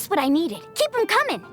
just what I needed. Keep them coming.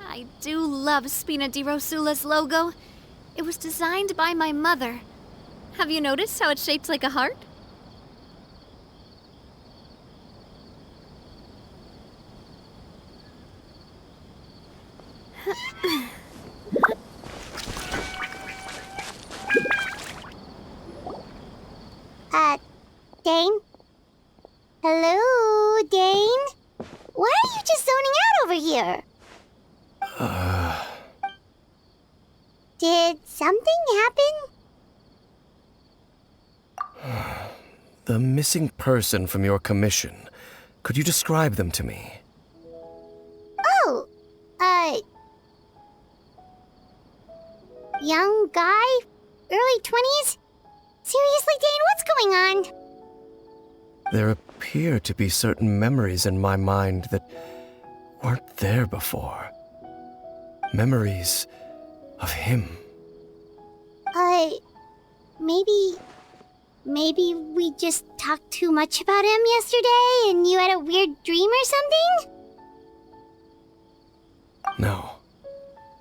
I do love Spina di Rosula's logo. It was designed by my mother. Have you noticed how it's shaped like a heart? Dane? Hello, Dane? Why are you just zoning out over here? Did something happen? The missing person from your commission. Could you describe them to me? Oh, young guy? Early 20s? Seriously, Dane, what's going on? There appear to be certain memories in my mind that weren't there before. Memories of him. Maybe we just talked too much about him yesterday and you had a weird dream or something? No,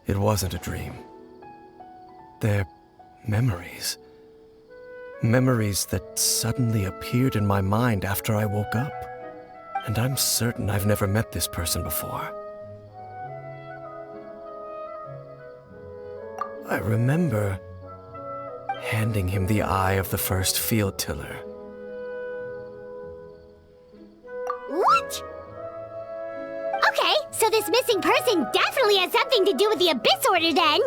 it wasn't a dream. They're memories. Memories that suddenly appeared in my mind after I woke up. And I'm certain I've never met this person before. I remember handing him the eye of the first field tiller. What? Okay, so this missing person definitely has something to do with the Abyss Order then!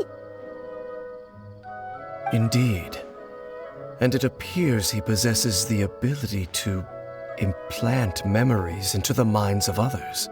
Indeed. And it appears he possesses the ability to implant memories into the minds of others.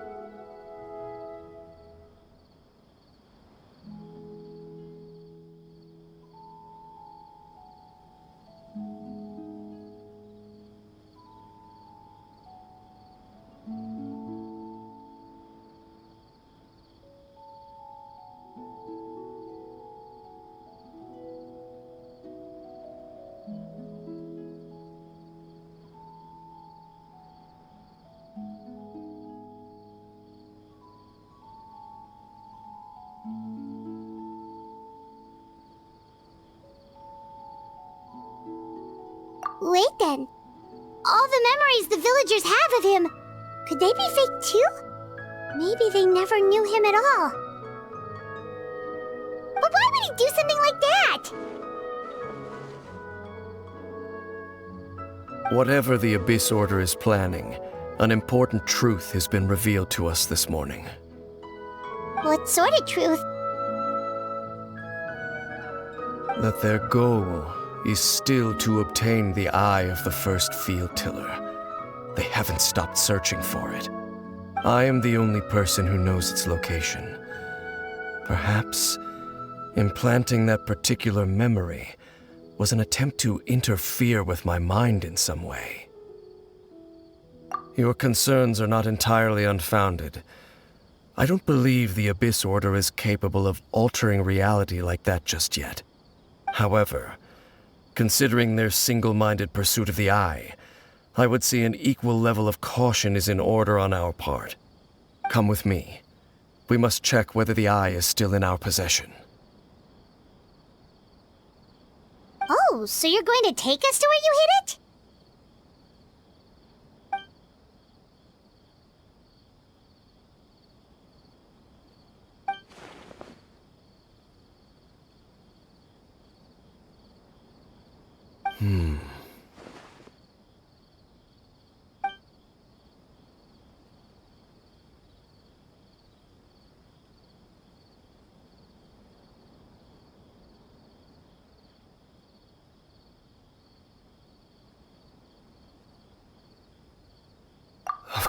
Wait then. All the memories the villagers have of him, could they be fake too? Maybe they never knew him at all. But why would he do something like that? Whatever the Abyss Order is planning, an important truth has been revealed to us this morning. What sort of truth? That their goal is still to obtain the eye of the first field tiller. They haven't stopped searching for it. I am the only person who knows its location. Perhaps implanting that particular memory was an attempt to interfere with my mind in some way. Your concerns are not entirely unfounded. I don't believe the Abyss Order is capable of altering reality like that just yet. However, considering their single-minded pursuit of the eye, I would say an equal level of caution is in order on our part. Come with me. We must check whether the eye is still in our possession. Oh, so you're going to take us to where you hid it?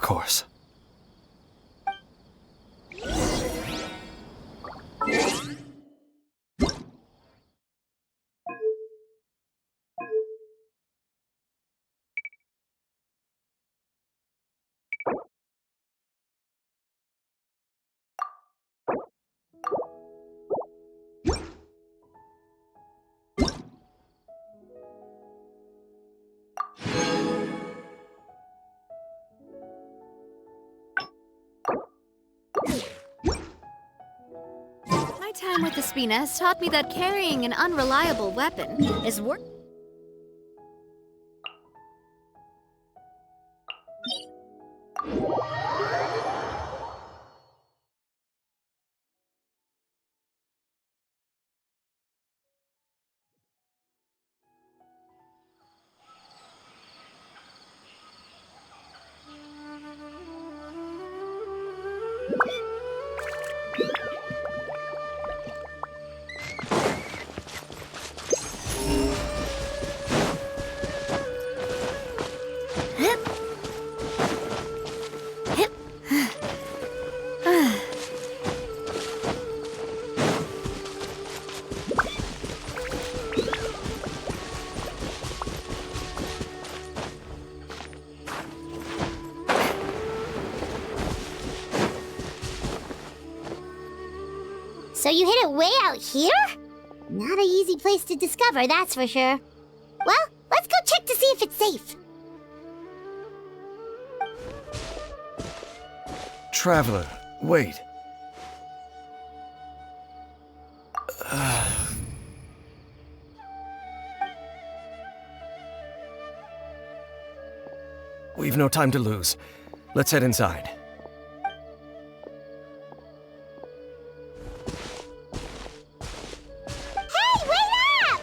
course. My time with the Spina has taught me that carrying an unreliable weapon is worth. So you hid it way out here? Not an easy place to discover, that's for sure. Well, let's go check to see if it's safe. Traveler, wait. We've no time to lose. Let's head inside. Hey, wait up!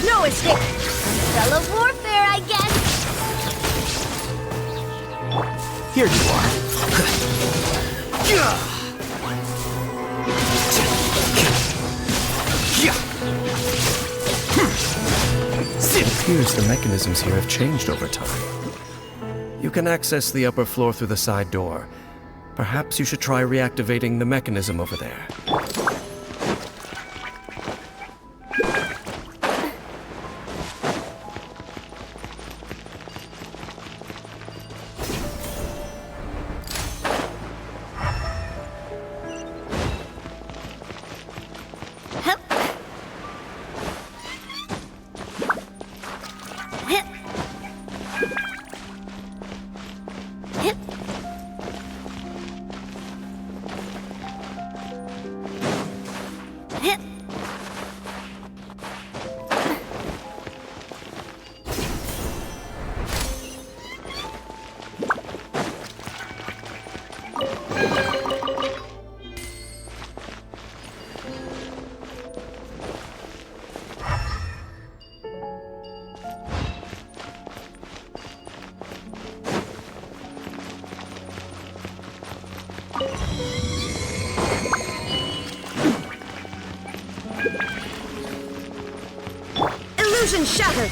No escape. Fellow warfare, I guess. Here you are. It appears the mechanisms here have changed over time. You can access the upper floor through the side door. Perhaps you should try reactivating the mechanism over there. Illusion shattered!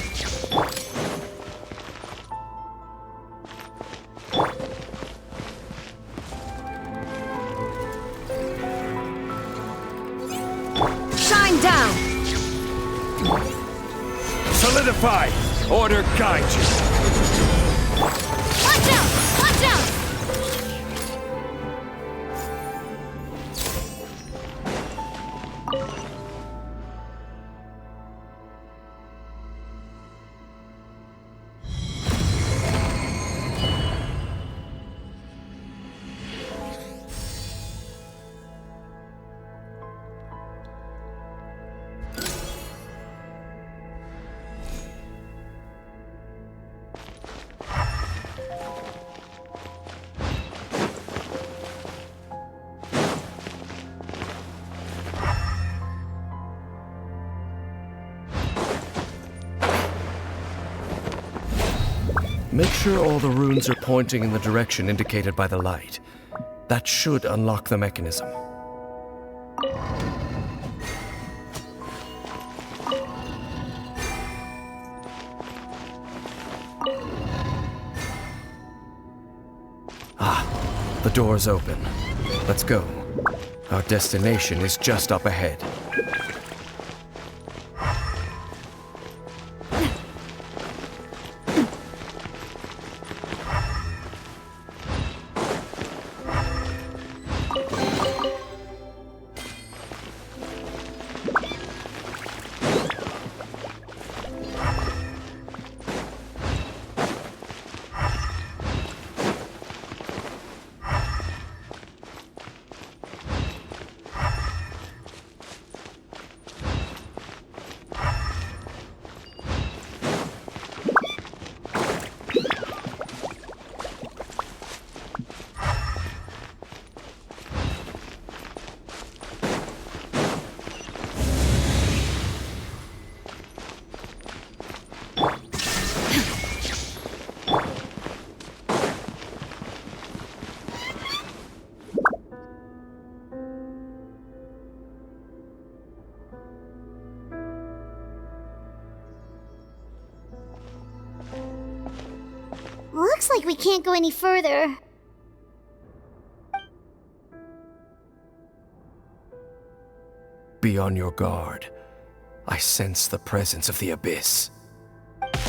Shine down! Solidify! Order guide you! Watch out! Watch out! Make sure all the runes are pointing in the direction indicated by the light. That should unlock the mechanism. Ah, the door's open. Let's go. Our destination is just up ahead. Looks like we can't go any further. Be on your guard. I sense the presence of the Abyss. It's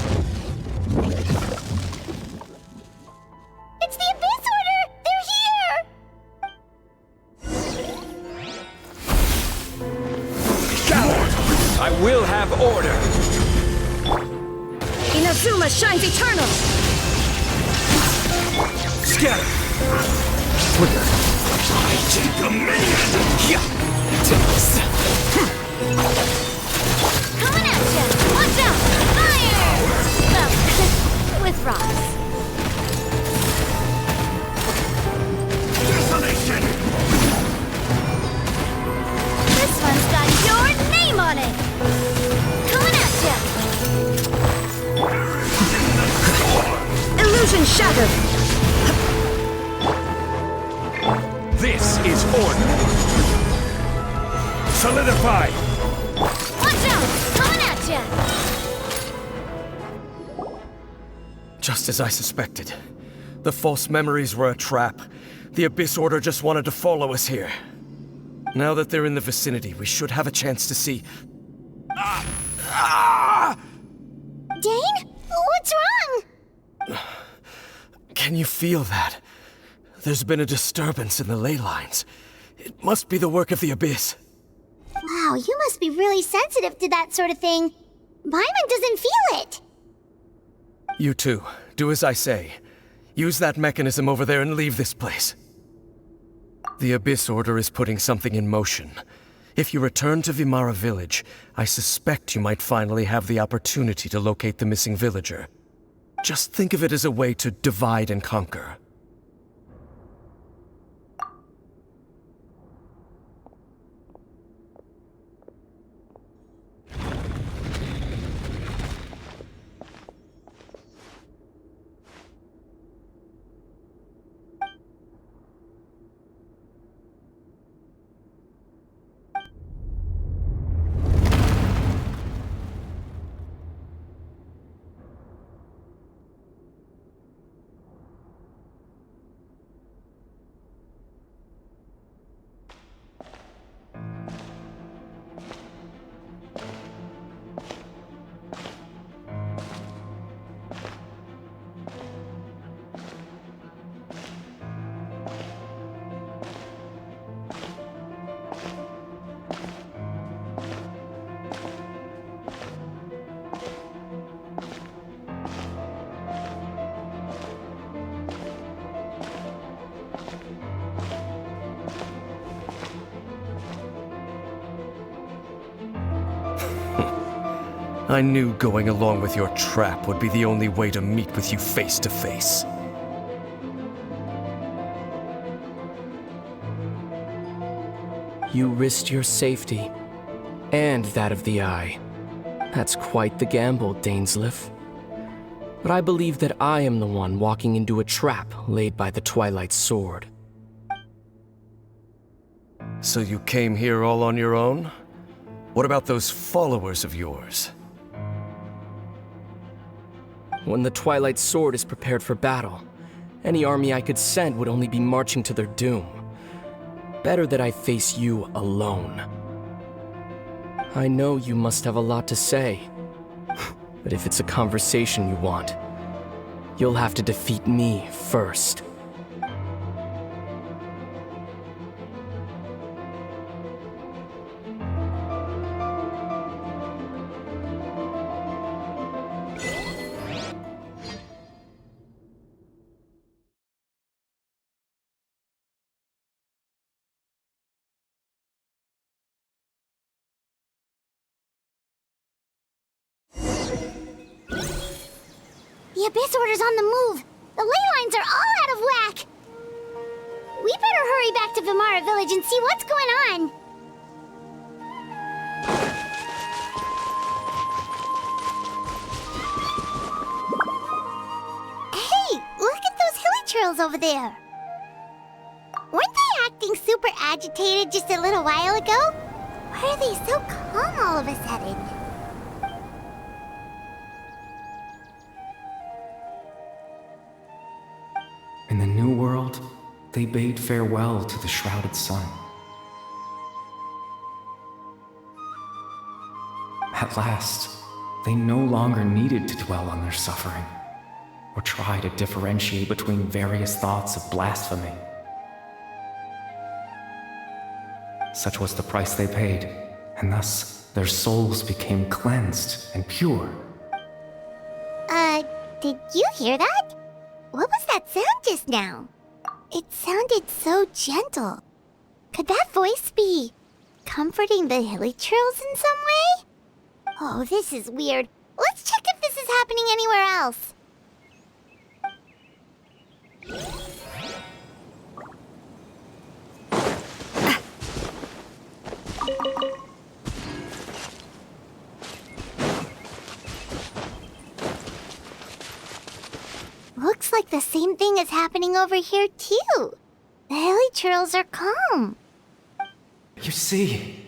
the Abyss Order! They're here! Coward! I will have order! Inazuma shines eternal! Scatter! Trigger. I take command! Yeah! Coming at ya! Watch out! Fire! Well, with rocks. Desolation! This one's got your name on it! Coming at ya! Illusion shattered! This is order! Solidify! Watch out! Coming at ya! Just as I suspected. The false memories were a trap. The Abyss Order just wanted to follow us here. Now that they're in the vicinity, we should have a chance to see... Dane? What's wrong? Can you feel that? There's been a disturbance in the ley lines. It must be the work of the Abyss. Wow, you must be really sensitive to that sort of thing. Paimon doesn't feel it. You too. Do as I say. Use that mechanism over there and leave this place. The Abyss Order is putting something in motion. If you return to Vimara Village, I suspect you might finally have the opportunity to locate the missing villager. Just think of it as a way to divide and conquer. I knew going along with your trap would be the only way to meet with you face to face. You risked your safety, and that of the Eye. That's quite the gamble, Dainsleif. But I believe that I am the one walking into a trap laid by the Twilight Sword. So you came here all on your own? What about those followers of yours? When the Twilight Sword is prepared for battle, any army I could send would only be marching to their doom. Better that I face you alone. I know you must have a lot to say, but if it's a conversation you want, you'll have to defeat me first. The Abyss Order's on the move. The ley lines are all out of whack. We better hurry back to Vimara Village and see what's going on. Hey, look at those hilly trails over there. Weren't they acting super agitated just a little while ago? Why are they so calm all of a sudden? In the New World, they bade farewell to the shrouded sun. At last, they no longer needed to dwell on their suffering, or try to differentiate between various thoughts of blasphemy. Such was the price they paid, and thus their souls became cleansed and pure. Did you hear that? What was that sound just now? It sounded so gentle. Could that voice be comforting the hilly trails in some way? Oh, this is weird. Let's check if this is happening anywhere else. Looks like the same thing is happening over here, too. The hilly trails are calm. You see,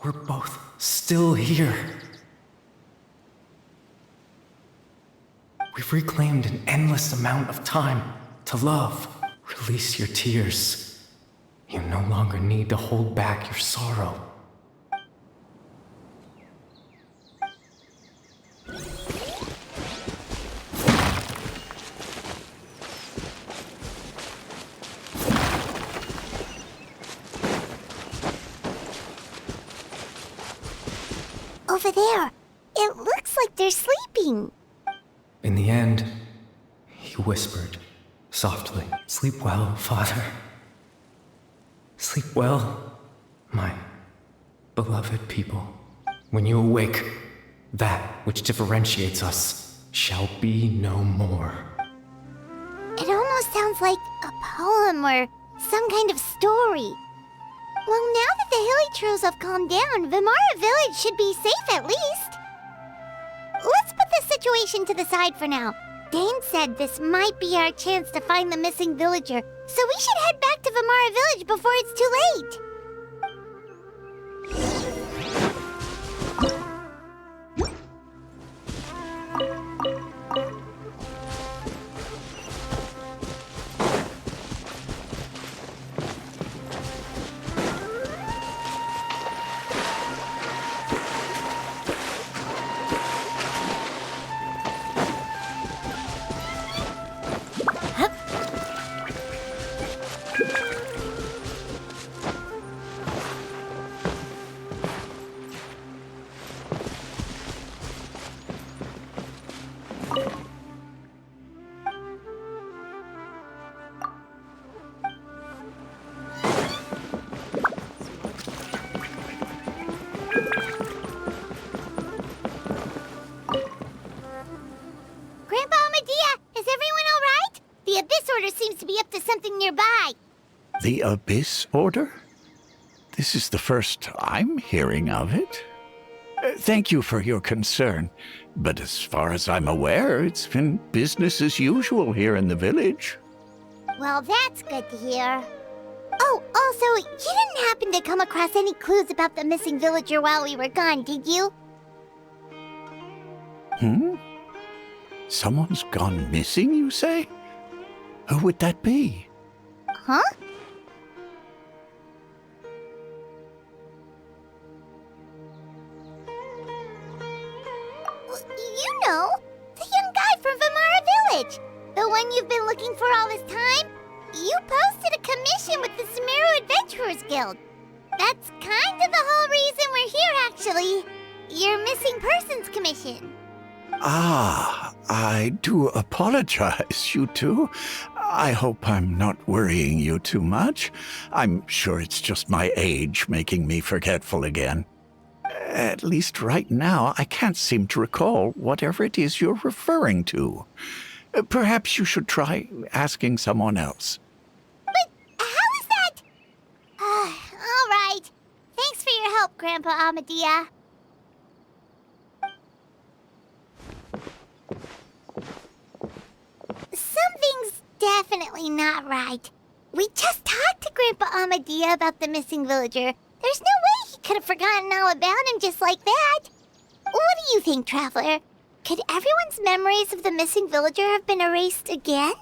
we're both still here. We've reclaimed an endless amount of time to love. Release your tears. You no longer need to hold back your sorrow. Over there. It looks like they're sleeping. In the end, he whispered softly, "Sleep well, Father. Sleep well, my beloved people. When you awake, that which differentiates us shall be no more." It almost sounds like a poem or some kind of story. Well, now that the hilly trolls have calmed down, Vimara Village should be safe at least. Let's put this situation to the side for now. Dane said this might be our chance to find the missing villager, so we should head back to Vimara Village before it's too late. Seems to be up to something nearby. The Abyss Order? This is the first I'm hearing of it. Thank you for your concern, but as far as I'm aware, it's been business as usual here in the village. Well, that's good to hear. Oh, also, you didn't happen to come across any clues about the missing villager while we were gone, did you? Someone's gone missing, you say? Who would that be? Huh? You know, the young guy from Vimara Village. The one you've been looking for all this time. You posted a commission with the Sumeru Adventurers Guild. That's kind of the whole reason we're here, actually. Your missing persons commission. Ah, I do apologize, you two. I hope I'm not worrying you too much. I'm sure it's just my age making me forgetful again. At least right now, I can't seem to recall whatever it is you're referring to. Perhaps you should try asking someone else. But how is that? All right. Thanks for your help, Grandpa Amadia. Something's definitely not right. We just talked to Grandpa Amadia about the missing villager. There's no way he could have forgotten all about him just like that. What do you think, Traveler? Could everyone's memories of the missing villager have been erased again?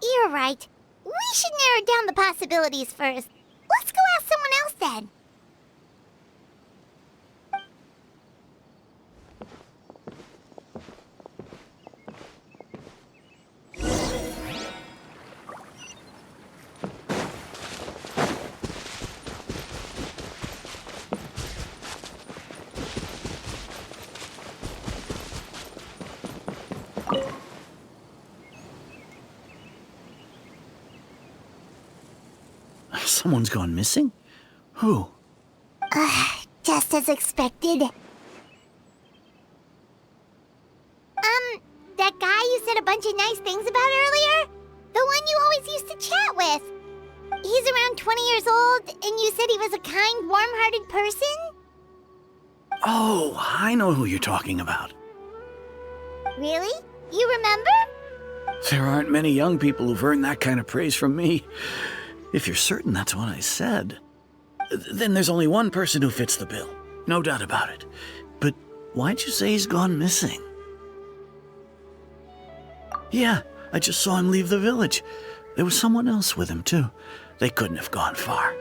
You're right. We should narrow down the possibilities first. Let's go ask someone else then. Someone's gone missing? Who? Just as expected. That guy you said a bunch of nice things about earlier? The one you always used to chat with. He's around 20 years old, and you said he was a kind, warm-hearted person? Oh, I know who you're talking about. Really? You remember? There aren't many young people who've earned that kind of praise from me. If you're certain that's what I said, then there's only one person who fits the bill. No doubt about it. But why'd you say he's gone missing? Yeah, I just saw him leave the village. There was someone else with him, too. They couldn't have gone far.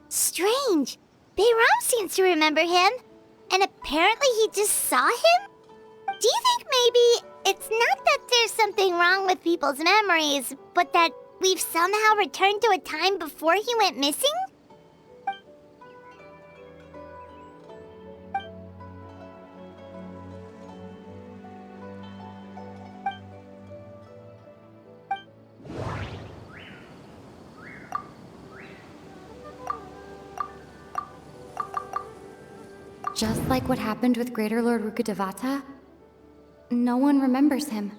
Strange. Bayram seems to remember him. And apparently he just saw him? Do you think maybe it's not that there's something wrong with people's memories, but that we've somehow returned to a time before he went missing? Just like what happened with Greater Lord Rukkhadevata, no one remembers him,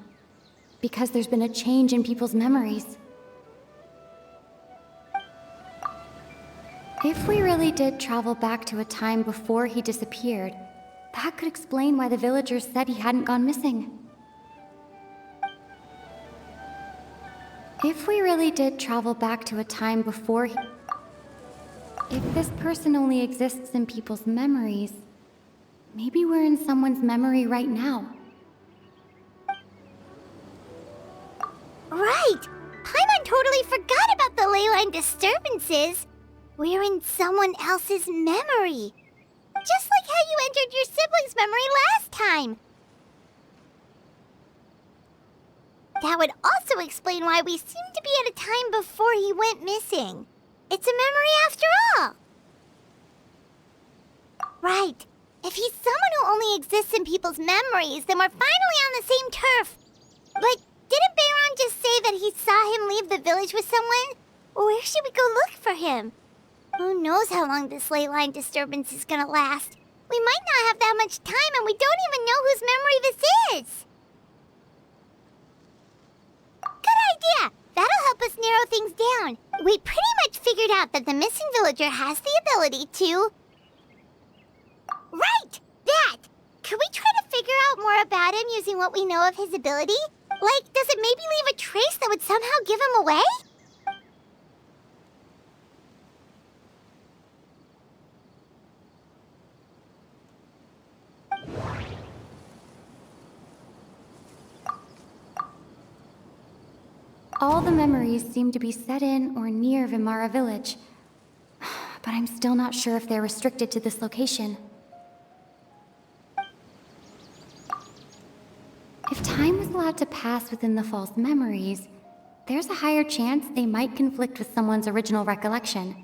because there's been a change in people's memories. If we really did travel back to a time before he disappeared, that could explain why the villagers said he hadn't gone missing. If we really did travel back to a time before he... If this person only exists in people's memories, maybe we're in someone's memory right now. Right! Paimon totally forgot about the ley line disturbances. We're in someone else's memory. Just like how you entered your sibling's memory last time. That would also explain why we seem to be at a time before he went missing. It's a memory after all. Right. If he's someone who only exists in people's memories, then we're finally on the same turf. But didn't Bayron just say that he saw him leave the village with someone? Where should we go look for him? Who knows how long this ley line disturbance is gonna last? We might not have that much time, and we don't even know whose memory this is. Good idea! That'll help us narrow things down. We pretty much figured out that the missing villager has the ability to... Right! That! Could we try to figure out more about him using what we know of his ability? Like, does it maybe leave a trace that would somehow give him away? All the memories seem to be set in or near Vimara village, but I'm still not sure if they're restricted to this location. If time was allowed to pass within the false memories, there's a higher chance they might conflict with someone's original recollection.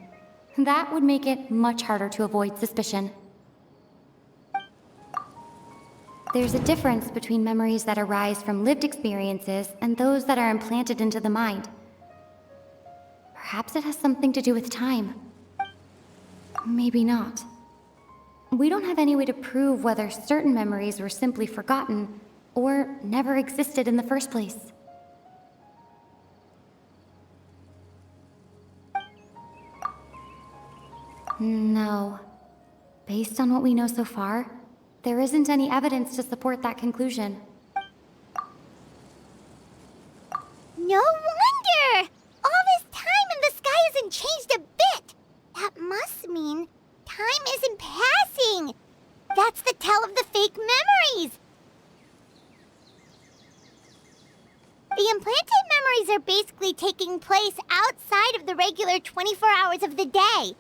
That would make it much harder to avoid suspicion. There's a difference between memories that arise from lived experiences and those that are implanted into the mind. Perhaps it has something to do with time. Maybe not. We don't have any way to prove whether certain memories were simply forgotten or never existed in the first place. No. Based on what we know so far, there isn't any evidence to support that conclusion. No wonder! All this time and the sky hasn't changed a bit! That must mean time isn't passing! That's the tell of the fake memories! The implanted memories are basically taking place outside of the regular 24 hours of the day.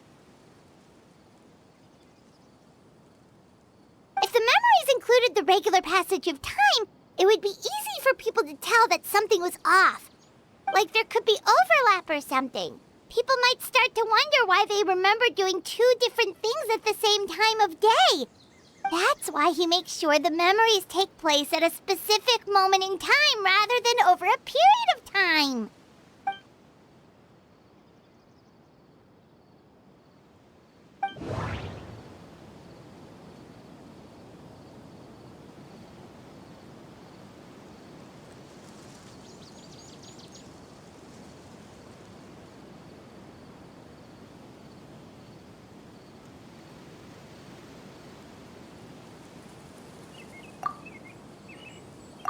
If the memories included the regular passage of time, it would be easy for people to tell that something was off. Like there could be overlap or something. People might start to wonder why they remember doing two different things at the same time of day. That's why he makes sure the memories take place at a specific moment in time rather than over a period of time.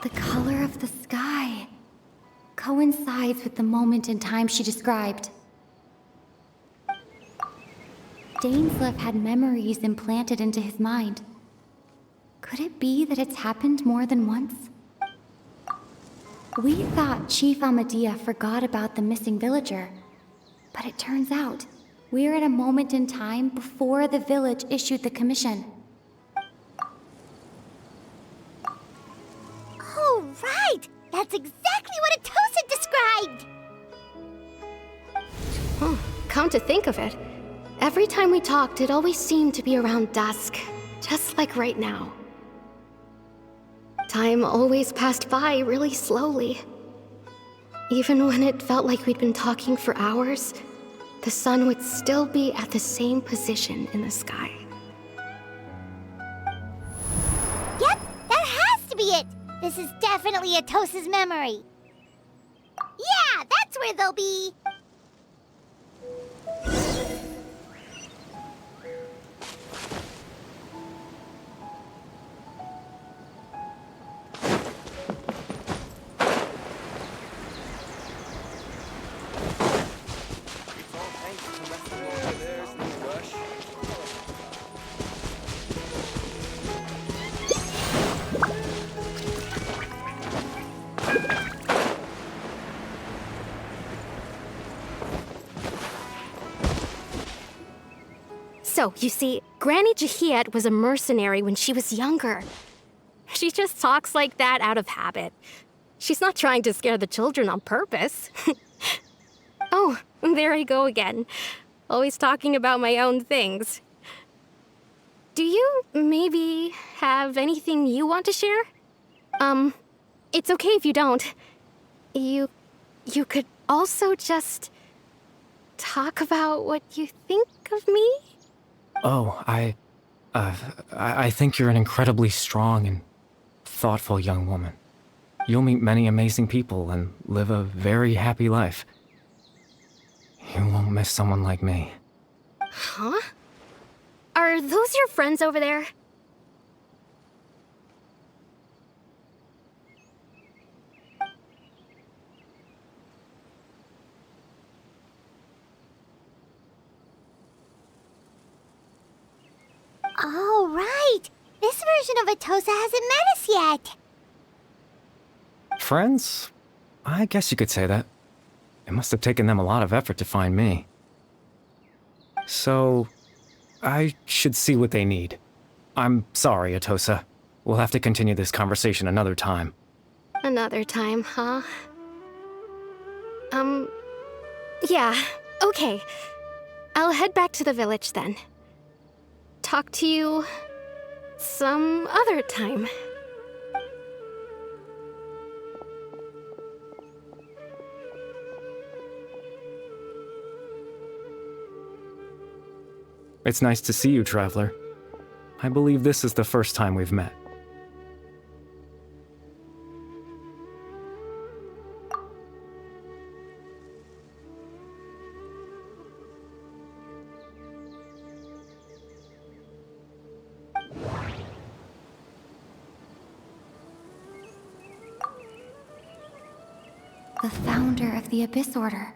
The color of the sky coincides with the moment in time she described. Dainsleif had memories implanted into his mind. Could it be that it's happened more than once? We thought Chief Amadea forgot about the missing villager, but it turns out we're at a moment in time before the village issued the commission. Oh, right! That's exactly what Atosa described! Come to think of it, every time we talked, it always seemed to be around dusk, just like right now. Time always passed by really slowly. Even when it felt like we'd been talking for hours, the sun would still be at the same position in the sky. Yep, that has to be it! This is definitely Atosa's memory. Yeah, that's where they'll be! So, you see, Granny Jahiet was a mercenary when she was younger. She just talks like that out of habit. She's not trying to scare the children on purpose. Oh, there I go again. Always talking about my own things. Do you maybe have anything you want to share? It's okay if you don't. You could also just talk about what you think of me? Oh, I think you're an incredibly strong and thoughtful young woman. You'll meet many amazing people and live a very happy life. You won't miss someone like me. Huh? Are those your friends over there? Oh, right! This version of Atosa hasn't met us yet! Friends? I guess you could say that. It must have taken them a lot of effort to find me. So, I should see what they need. I'm sorry, Atosa. We'll have to continue this conversation another time. Another time, huh? Yeah, okay. I'll head back to the village then. Talk to you some other time. It's nice to see you, Traveler. I believe this is the first time we've met. The founder of the Abyss Order.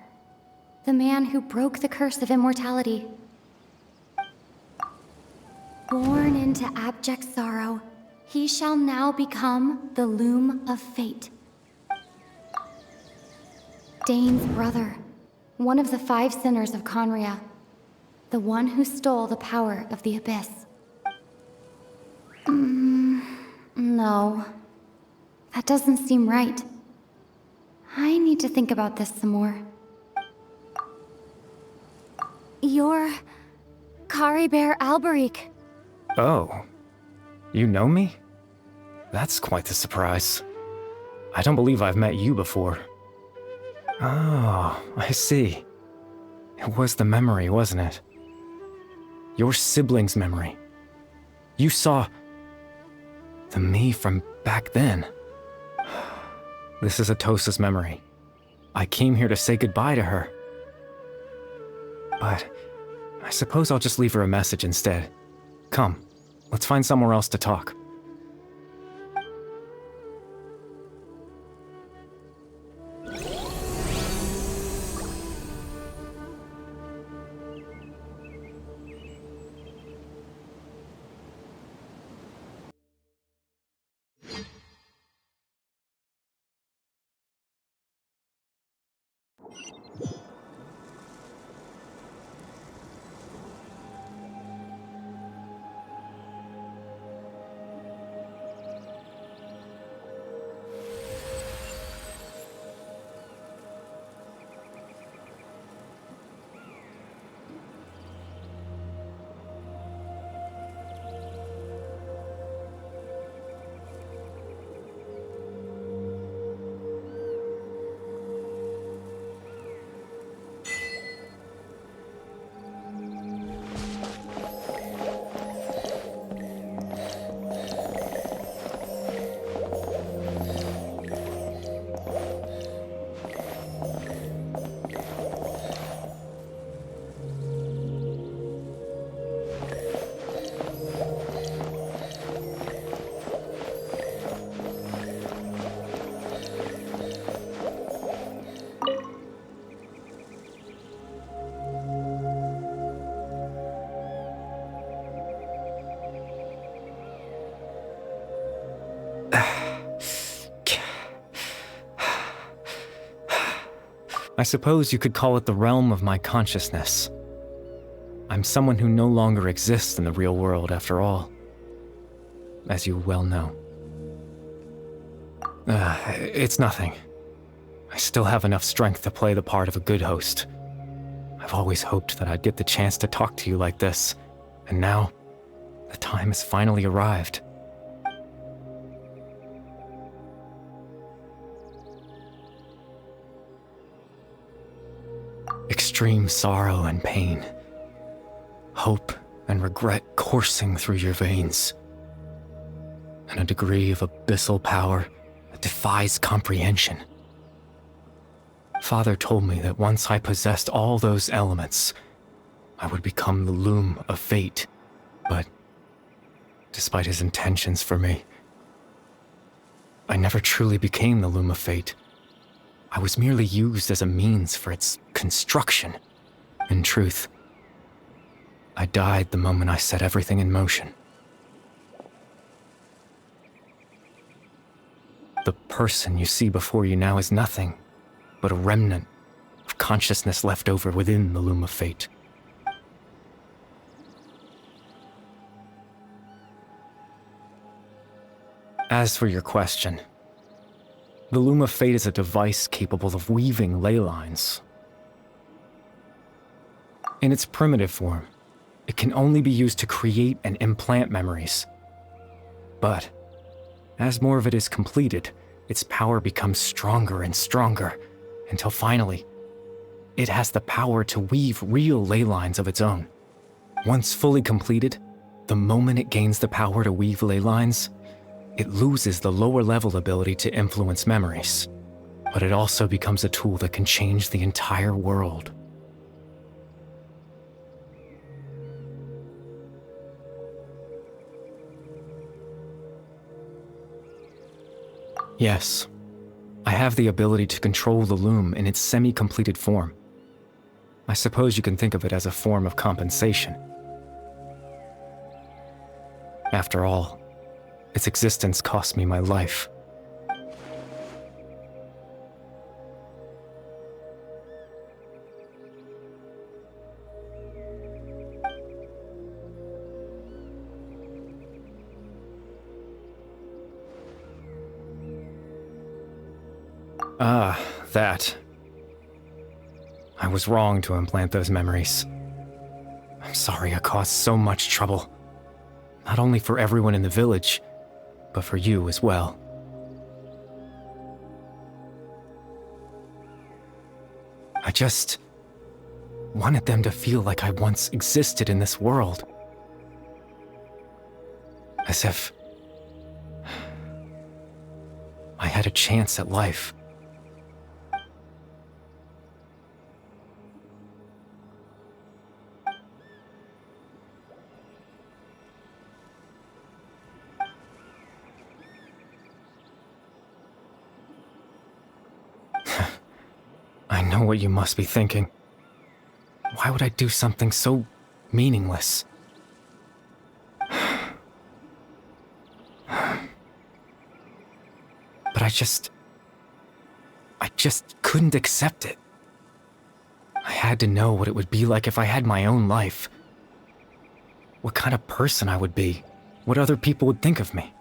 The man who broke the curse of immortality. Born into abject sorrow, he shall now become the Loom of Fate. Dane's brother, one of the 5 sinners of Conria. The one who stole the power of the Abyss. No. That doesn't seem right. I need to think about this some more. You're Caribert Alberic. Oh. You know me? That's quite the surprise. I don't believe I've met you before. Oh, I see. It was the memory, wasn't it? Your sibling's memory. You saw... the me from back then. This is Atosa's memory. I came here to say goodbye to her. But I suppose I'll just leave her a message instead. Come, let's find somewhere else to talk. I suppose you could call it the realm of my consciousness. I'm someone who no longer exists in the real world, after all, as you well know. It's nothing. I still have enough strength to play the part of a good host. I've always hoped that I'd get the chance to talk to you like this, and now, the time has finally arrived. Extreme sorrow and pain, hope and regret coursing through your veins, and a degree of abyssal power that defies comprehension. Father told me that once I possessed all those elements, I would become the loom of fate, but despite his intentions for me, I never truly became the loom of fate. I was merely used as a means for its construction. In truth, I died the moment I set everything in motion. The person you see before you now is nothing but a remnant of consciousness left over within the loom of fate. As for your question, the loom of fate is a device capable of weaving ley lines. In its primitive form, it can only be used to create and implant memories. But as more of it is completed, its power becomes stronger and stronger, until finally, it has the power to weave real ley lines of its own. Once fully completed, the moment it gains the power to weave ley lines, it loses the lower-level ability to influence memories, but it also becomes a tool that can change the entire world. Yes, I have the ability to control the loom in its semi-completed form. I suppose you can think of it as a form of compensation. After all, its existence cost me my life. Ah, that. I was wrong to implant those memories. I'm sorry I caused so much trouble. Not only for everyone in the village, but for you as well. I just wanted them to feel like I once existed in this world. As if I had a chance at life. I know what you must be thinking. Why would I do something so meaningless? But I just couldn't accept it. I had to know what it would be like if I had my own life. What kind of person I would be. What other people would think of me.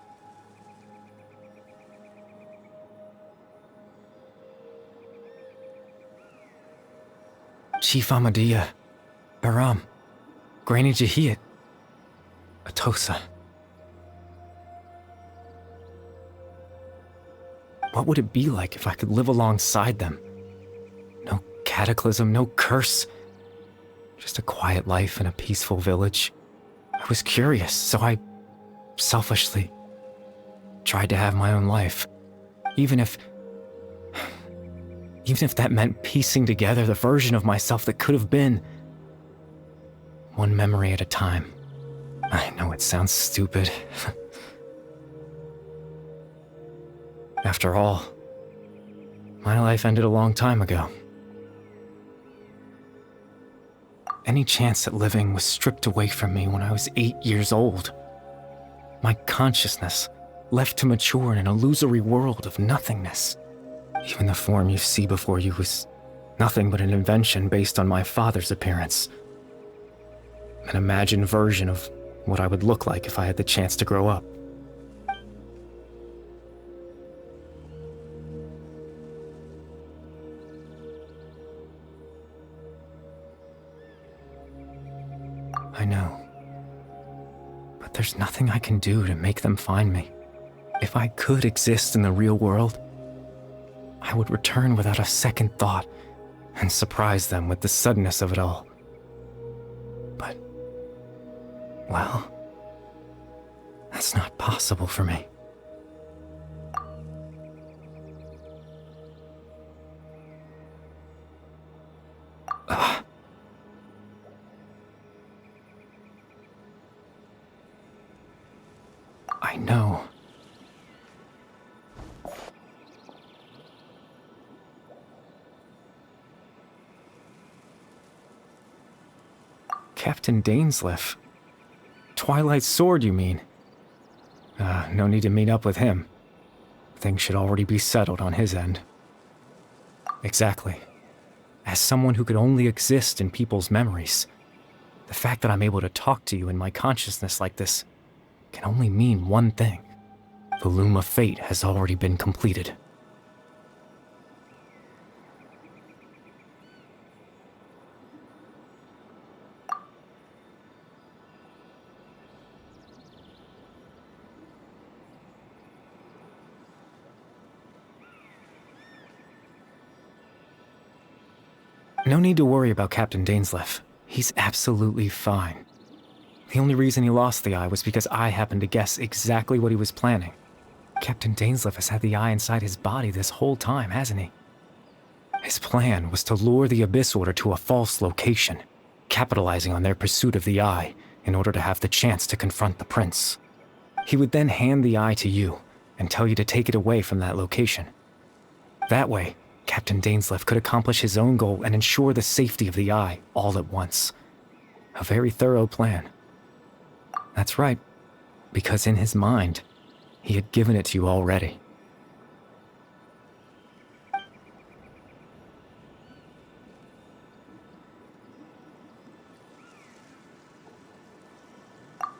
Chief Ahmadiyya, Baram, Granny Jahiyat, Atosa. What would it be like if I could live alongside them? No cataclysm, no curse. Just a quiet life in a peaceful village. I was curious, so I selfishly tried to have my own life. Even if that meant piecing together the version of myself that could have been. One memory at a time. I know it sounds stupid. After all, my life ended a long time ago. Any chance at living was stripped away from me when I was 8 years old. My consciousness left to mature in an illusory world of nothingness. Even the form you see before you was nothing but an invention based on my father's appearance. An imagined version of what I would look like if I had the chance to grow up. I know. But there's nothing I can do to make them find me. If I could exist in the real world, I would return without a second thought and surprise them with the suddenness of it all. But, well, that's not possible for me. I know. Captain Dainsleif. Twilight Sword, you mean? No need to meet up with him. Things should already be settled on his end. Exactly. As someone who could only exist in people's memories, the fact that I'm able to talk to you in my consciousness like this can only mean one thing. The loom of fate has already been completed. No need to worry about Captain Dainsleif. He's absolutely fine. The only reason he lost the eye was because I happened to guess exactly what he was planning. Captain Dainsleif has had the eye inside his body this whole time, hasn't he? His plan was to lure the Abyss Order to a false location, capitalizing on their pursuit of the eye in order to have the chance to confront the prince. He would then hand the eye to you and tell you to take it away from that location. That way, Captain Dainsleif could accomplish his own goal and ensure the safety of the eye all at once. A very thorough plan. That's right, because in his mind, he had given it to you already.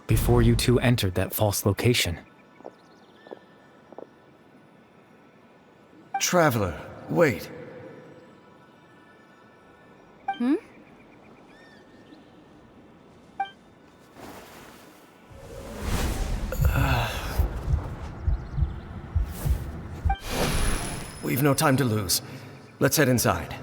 Before you two entered that false location. Traveler, wait. We've no time to lose. Let's head inside.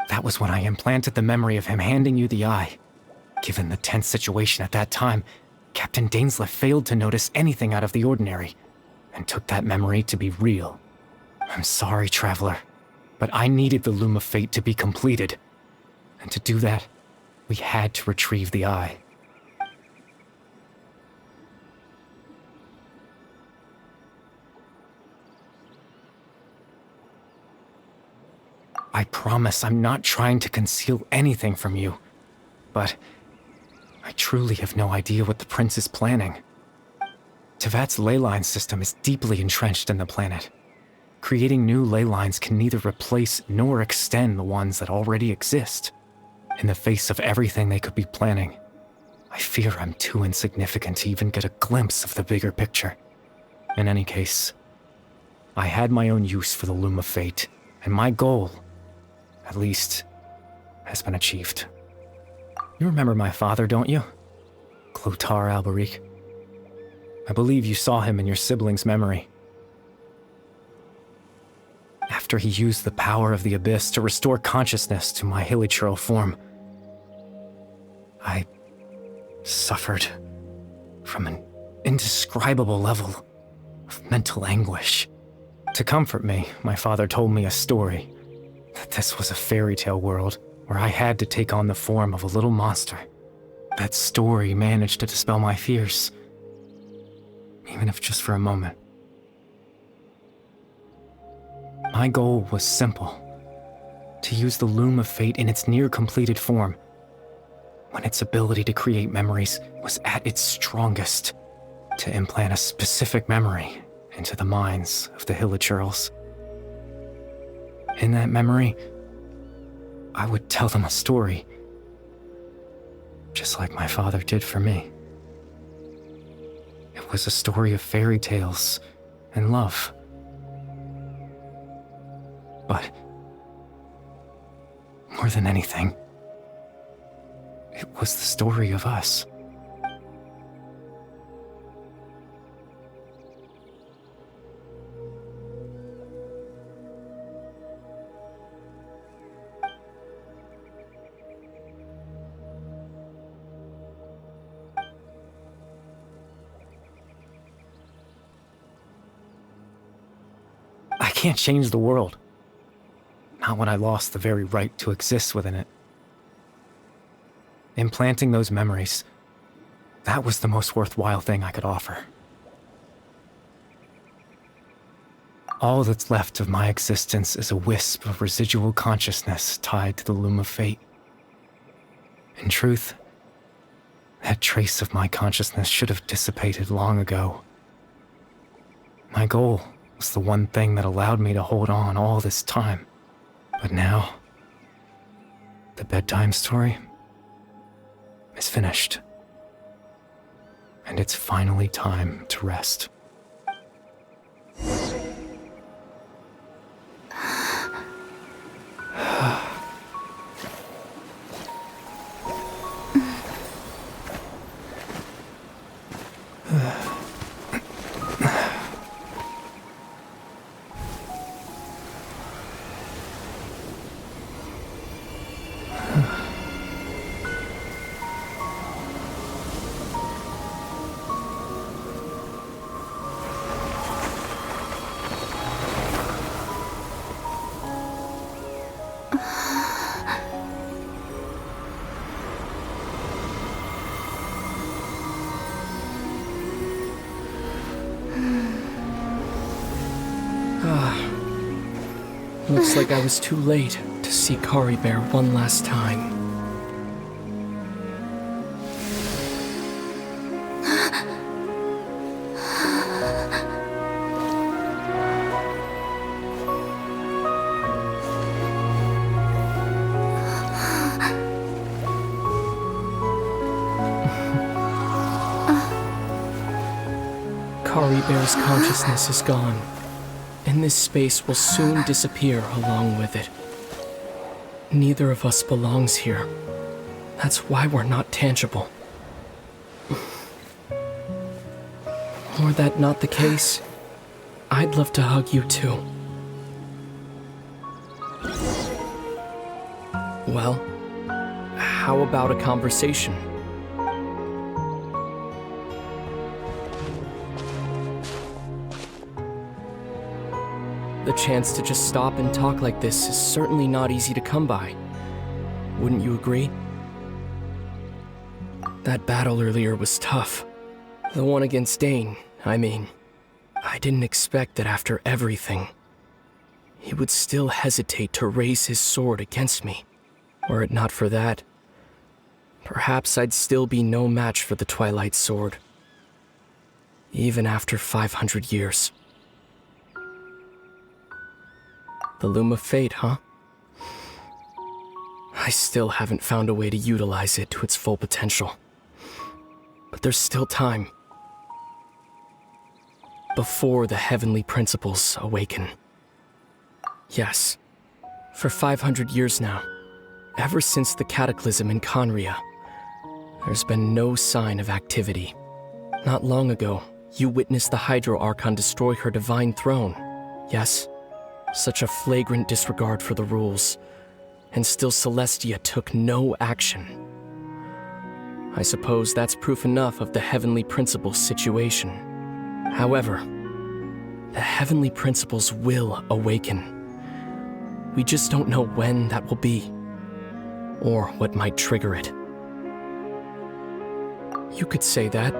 That was when I implanted the memory of him handing you the eye. Given the tense situation at that time, Captain Dainsleif failed to notice anything out of the ordinary, and took that memory to be real. I'm sorry, Traveler, but I needed the Loom of Fate to be completed. And to do that, we had to retrieve the eye. I promise I'm not trying to conceal anything from you, but I truly have no idea what the prince is planning. Tevat's ley line system is deeply entrenched in the planet. Creating new ley lines can neither replace nor extend the ones that already exist. In the face of everything they could be planning, I fear I'm too insignificant to even get a glimpse of the bigger picture. In any case, I had my own use for the Loom of Fate, and my goal, at least, has been achieved. You remember my father, don't you? Clotar Alberic. I believe you saw him in your sibling's memory. After he used the power of the Abyss to restore consciousness to my hilichurl form, I suffered from an indescribable level of mental anguish. To comfort me, my father told me a story, that this was a fairy tale world where I had to take on the form of a little monster. That story managed to dispel my fears, even if just for a moment. My goal was simple: to use the Loom of Fate in its near-completed form, when its ability to create memories was at its strongest, to implant a specific memory into the minds of the hilichurls. In that memory, I would tell them a story, just like my father did for me. It was a story of fairy tales and love. But more than anything, it was the story of us. I can't change the world. Not when I lost the very right to exist within it. Implanting those memories, that was the most worthwhile thing I could offer. All that's left of my existence is a wisp of residual consciousness tied to the Loom of Fate. In truth, that trace of my consciousness should have dissipated long ago. My goal was the one thing that allowed me to hold on all this time. But now, the bedtime story is finished. And it's finally time to rest. Looks like I was too late to see Kari Bear one last time. Kari Bear's consciousness is gone, and this space will soon disappear along with it. Neither of us belongs here. That's why we're not tangible. Were that not the case, I'd love to hug you too. Well, how about a conversation? The chance to just stop and talk like this is certainly not easy to come by. Wouldn't you agree? That battle earlier was tough. The one against Dane, I mean. I didn't expect that after everything, he would still hesitate to raise his sword against me. Were it not for that, perhaps I'd still be no match for the Twilight Sword. Even after 500 years. The Loom of Fate, huh? I still haven't found a way to utilize it to its full potential. But there's still time. Before the heavenly principles awaken. Yes, for 500 years now, ever since the cataclysm in Conria, there's been no sign of activity. Not long ago, you witnessed the Hydro Archon destroy her divine throne. Yes, such a flagrant disregard for the rules, and still Celestia took no action. I suppose that's proof enough of the heavenly principles situation. However, the heavenly principles will awaken. We just don't know when that will be, or what might trigger it. You could say that.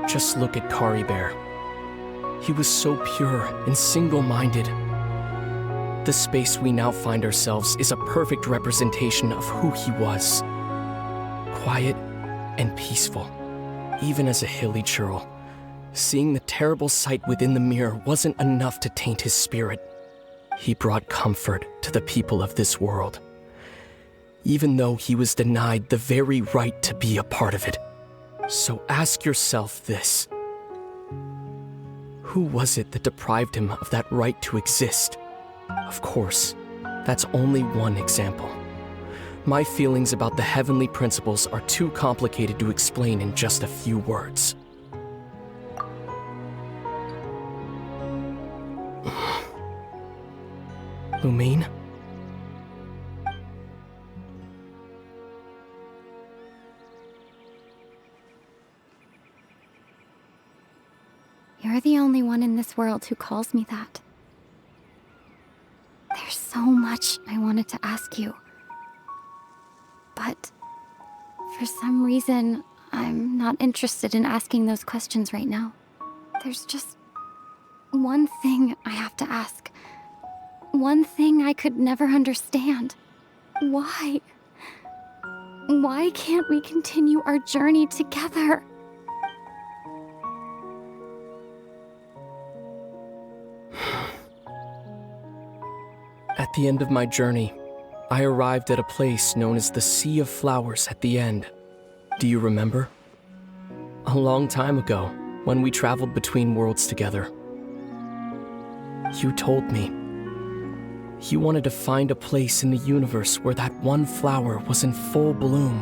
Just look at Kari Bear. He was so pure and single-minded. The space we now find ourselves is a perfect representation of who he was. Quiet and peaceful. Even as a hilly churl, seeing the terrible sight within the mirror wasn't enough to taint his spirit. He brought comfort to the people of this world, even though he was denied the very right to be a part of it. So ask yourself this. Who was it that deprived him of that right to exist? Of course, that's only one example. My feelings about the heavenly principles are too complicated to explain in just a few words. Lumine? You're the only one in this world who calls me that. There's so much I wanted to ask you. But for some reason, I'm not interested in asking those questions right now. There's just one thing I have to ask. One thing I could never understand. Why? Why can't we continue our journey together? At the end of my journey, I arrived at a place known as the Sea of Flowers at the end. Do you remember? A long time ago, when we traveled between worlds together. You told me you wanted to find a place in the universe where that one flower was in full bloom.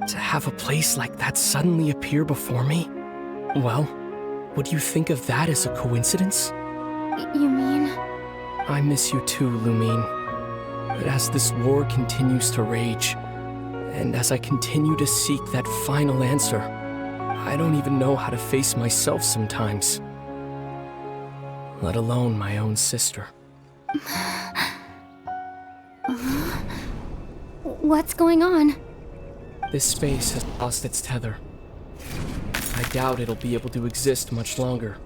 To have a place like that suddenly appear before me? Well, would you think of that as a coincidence? You mean? I miss you too, Lumine. But as this war continues to rage, and as I continue to seek that final answer, I don't even know how to face myself sometimes. Let alone my own sister. What's going on? This space has lost its tether. I doubt it'll be able to exist much longer.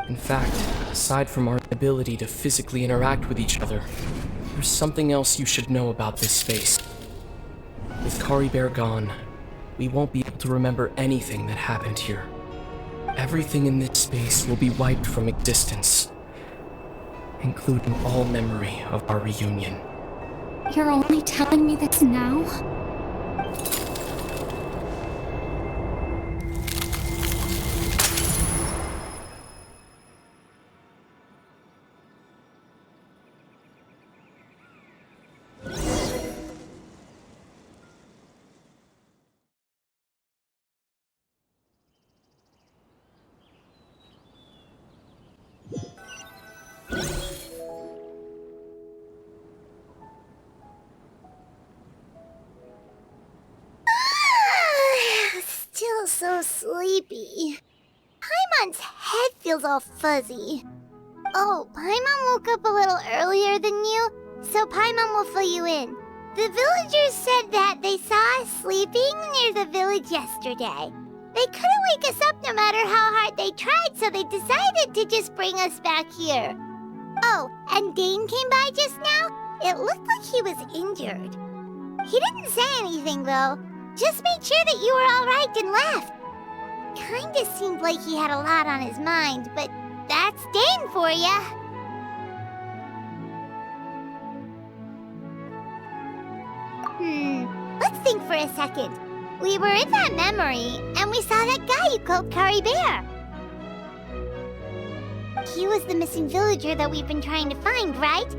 In fact, aside from our ability to physically interact with each other, there's something else you should know about this space. With Kari Bear gone, we won't be able to remember anything that happened here. Everything in this space will be wiped from existence, including all memory of our reunion. You're only telling me this now? Still so sleepy. Paimon's head feels all fuzzy. Oh, Paimon woke up a little earlier than you, so Paimon will fill you in. The villagers said that they saw us sleeping near the village yesterday. They couldn't wake us up no matter how hard they tried, so they decided to just bring us back here. Oh, and Dane came by just now. It looked like he was injured. He didn't say anything, though. Just made sure that you were alright and left. Kinda seemed like he had a lot on his mind, but that's Dane for ya. Let's think for a second. We were in that memory, and we saw that guy you called Curry Bear. He was the missing villager that we've been trying to find, right?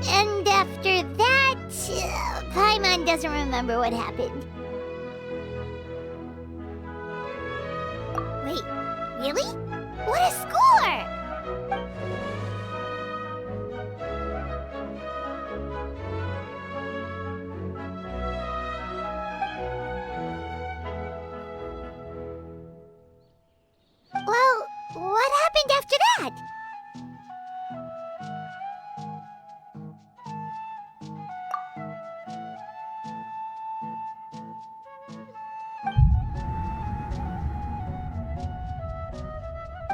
And after that, Paimon doesn't remember what happened. Wait, really? What a score! Well, what happened after that?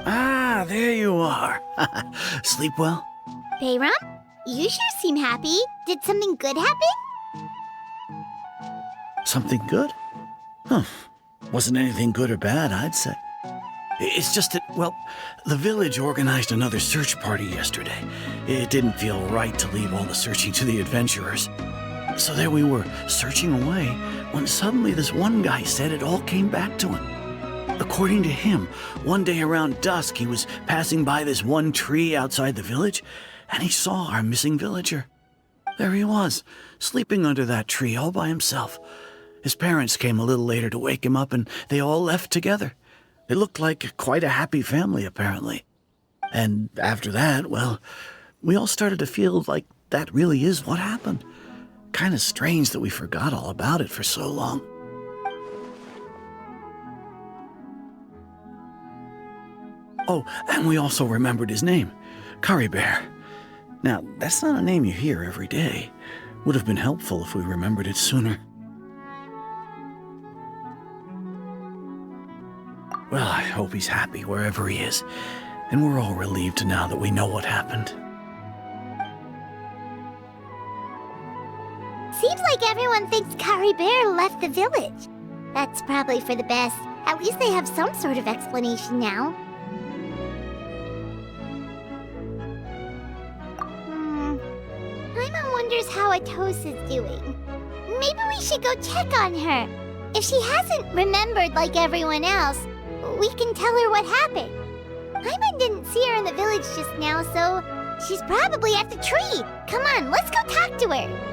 Ah, there you are. Sleep well? Bayram? You sure seem happy. Did something good happen? Something good? Huh. Wasn't anything good or bad, I'd say. It's just that, well, the village organized another search party yesterday. It didn't feel right to leave all the searching to the adventurers. So there we were, searching away, when suddenly this one guy said it all came back to him. According to him, one day around dusk, he was passing by this one tree outside the village, and he saw our missing villager. There he was, sleeping under that tree all by himself. His parents came a little later to wake him up, and they all left together. It looked like quite a happy family, apparently. And after that, well, we all started to feel like that really is what happened. Kind of strange that we forgot all about it for so long. Oh, and we also remembered his name, Curry Bear. Now, that's not a name you hear every day. Would have been helpful if we remembered it sooner. Well, I hope he's happy wherever he is, and we're all relieved now that we know what happened. Seems like everyone thinks Curry Bear left the village. That's probably for the best. At least they have some sort of explanation now. Paimon wonders how Atos is doing. Maybe we should go check on her. If she hasn't remembered like everyone else, we can tell her what happened. Paimon didn't see her in the village just now, so she's probably at the tree. Come on, let's go talk to her.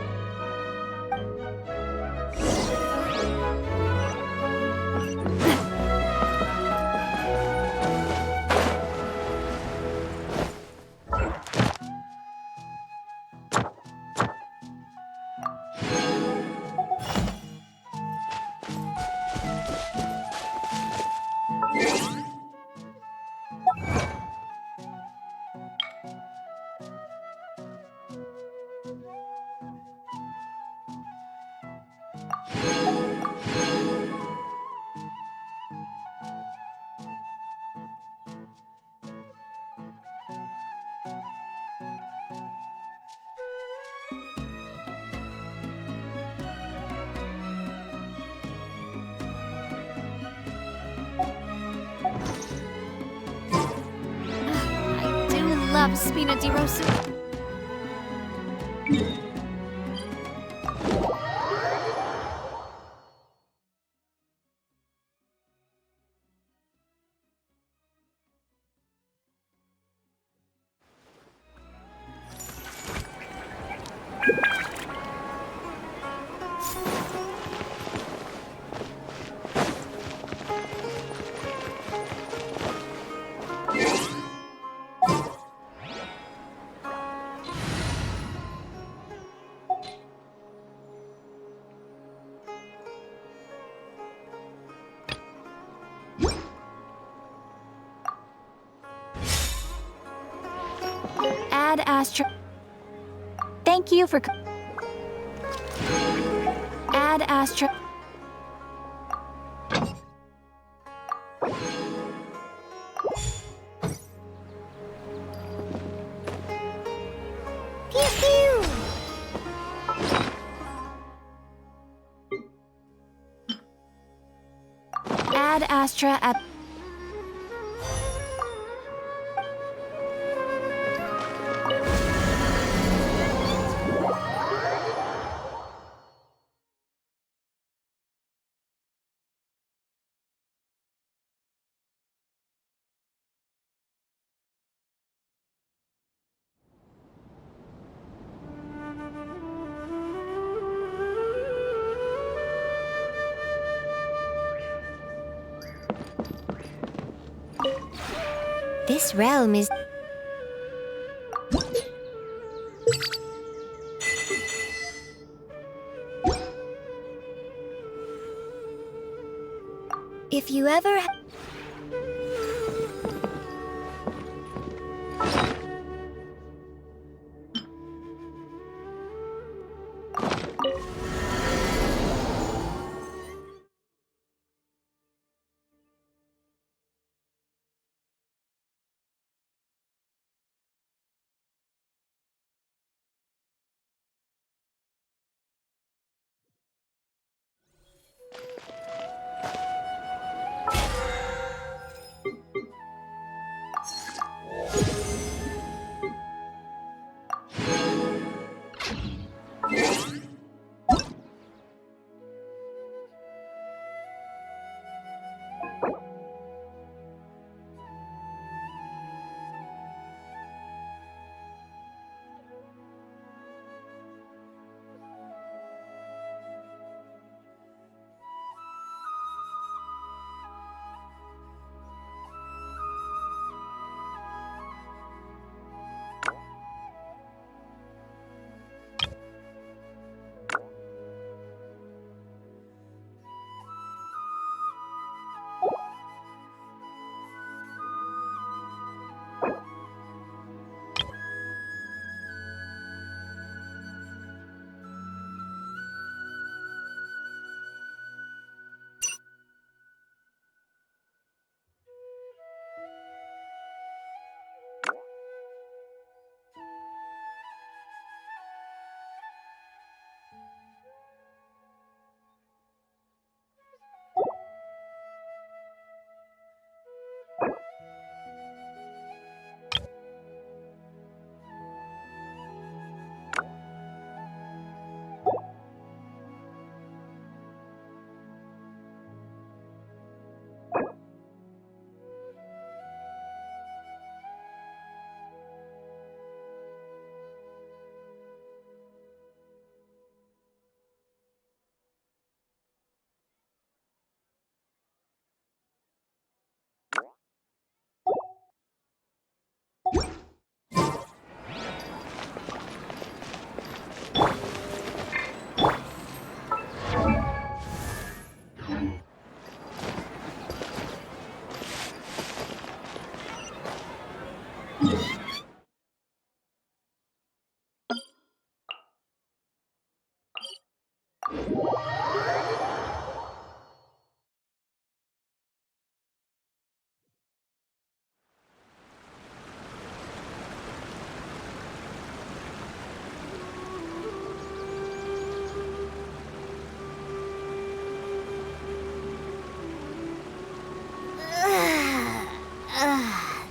Love Spina di Rosso. Add Astro. Thank you for. Add Astro. Pew pew! Astra at... This realm is... If you ever...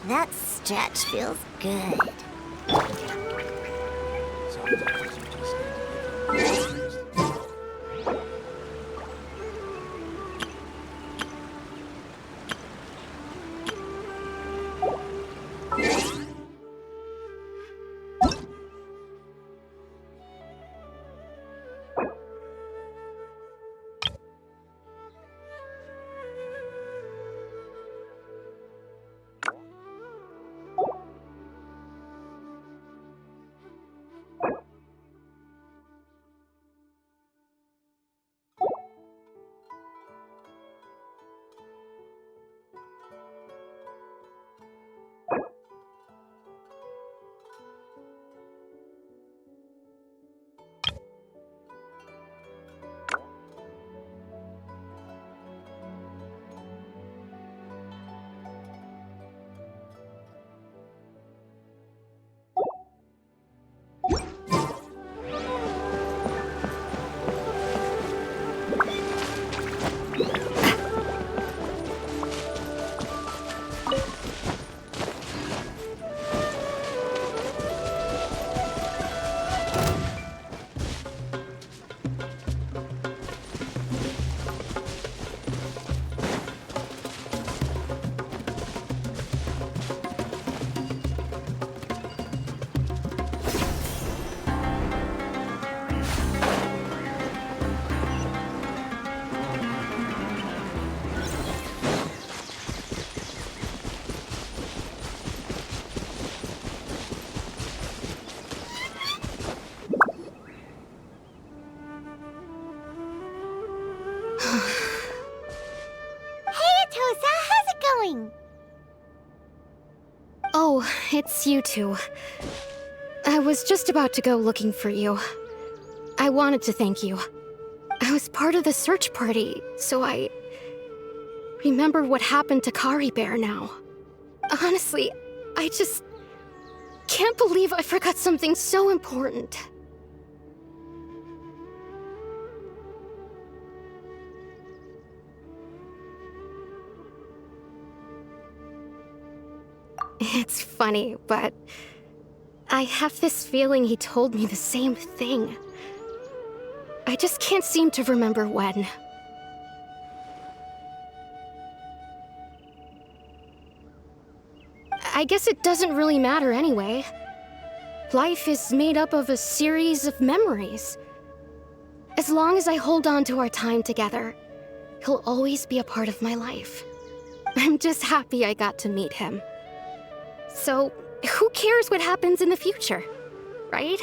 That stretch feels good. going? Oh, it's you two. I was just about to go looking for you. I wanted to thank you. I was part of the search party, so I remember what happened to Kari Bear now. Honestly, I just can't believe I forgot something so important. It's funny, but I have this feeling he told me the same thing. I just can't seem to remember when. I guess it doesn't really matter anyway. Life is made up of a series of memories. As long as I hold on to our time together, he'll always be a part of my life. I'm just happy I got to meet him. So, who cares what happens in the future, right?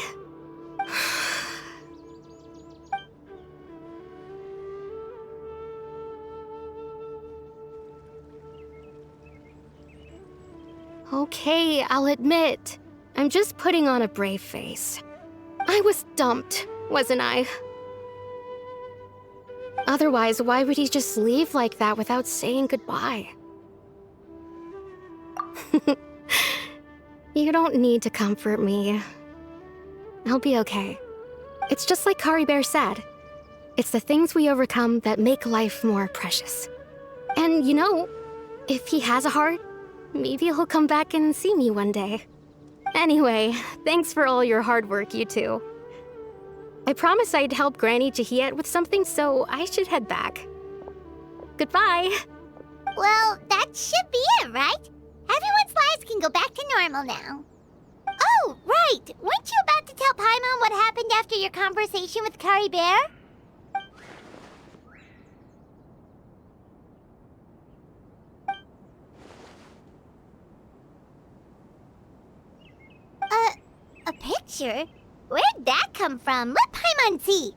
Okay, I'll admit, I'm just putting on a brave face. I was dumped, wasn't I? Otherwise, why would he just leave like that without saying goodbye? You don't need to comfort me. I'll be okay. It's just like Kari Bear said. It's the things we overcome that make life more precious. And you know, if he has a heart, maybe he'll come back and see me one day. Anyway, thanks for all your hard work, you two. I promised I'd help Granny Jahiet with something, so I should head back. Goodbye. Well, that should be it, right? Everyone's lives can go back to normal now. Oh, right! Weren't you about to tell Paimon what happened after your conversation with Kari Bear? A picture? Where'd that come from? Let Paimon see!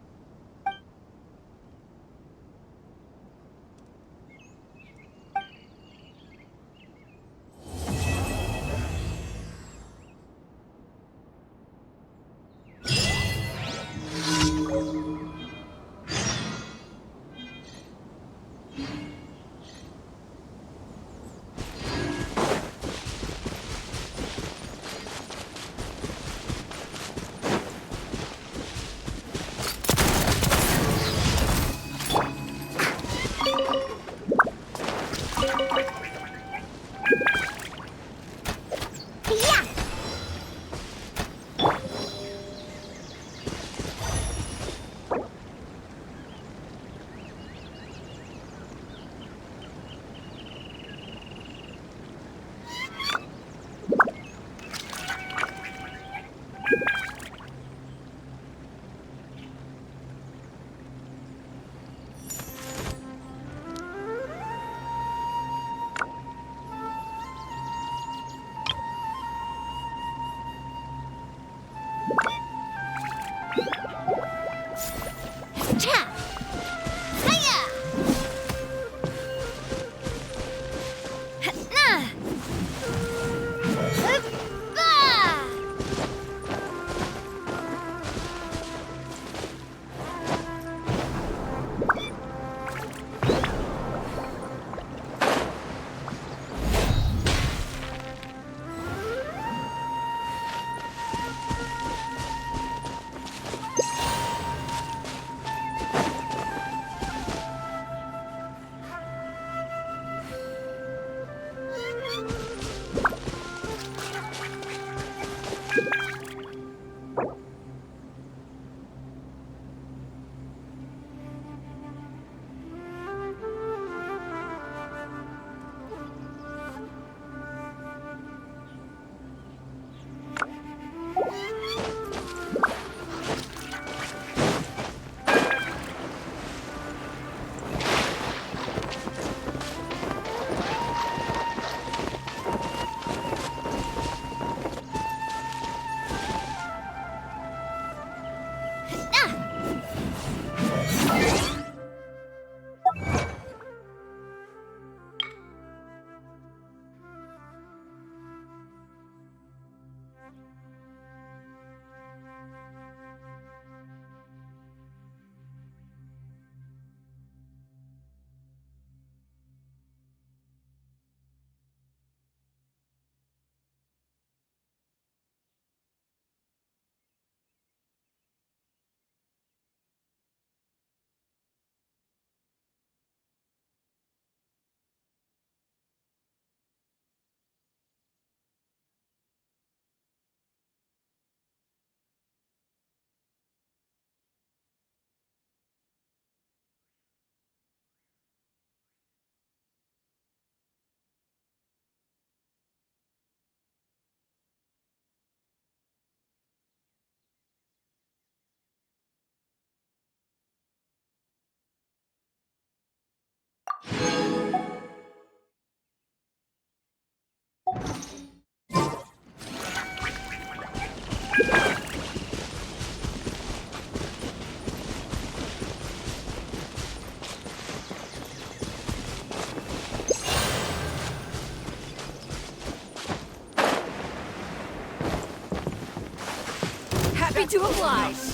Happy to oblige.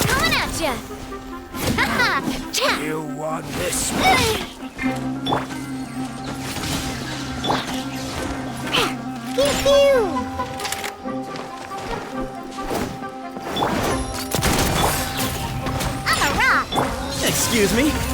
Coming at ya! Haha! Cha! You won this one. Pew pew! I'm a rock! Excuse me?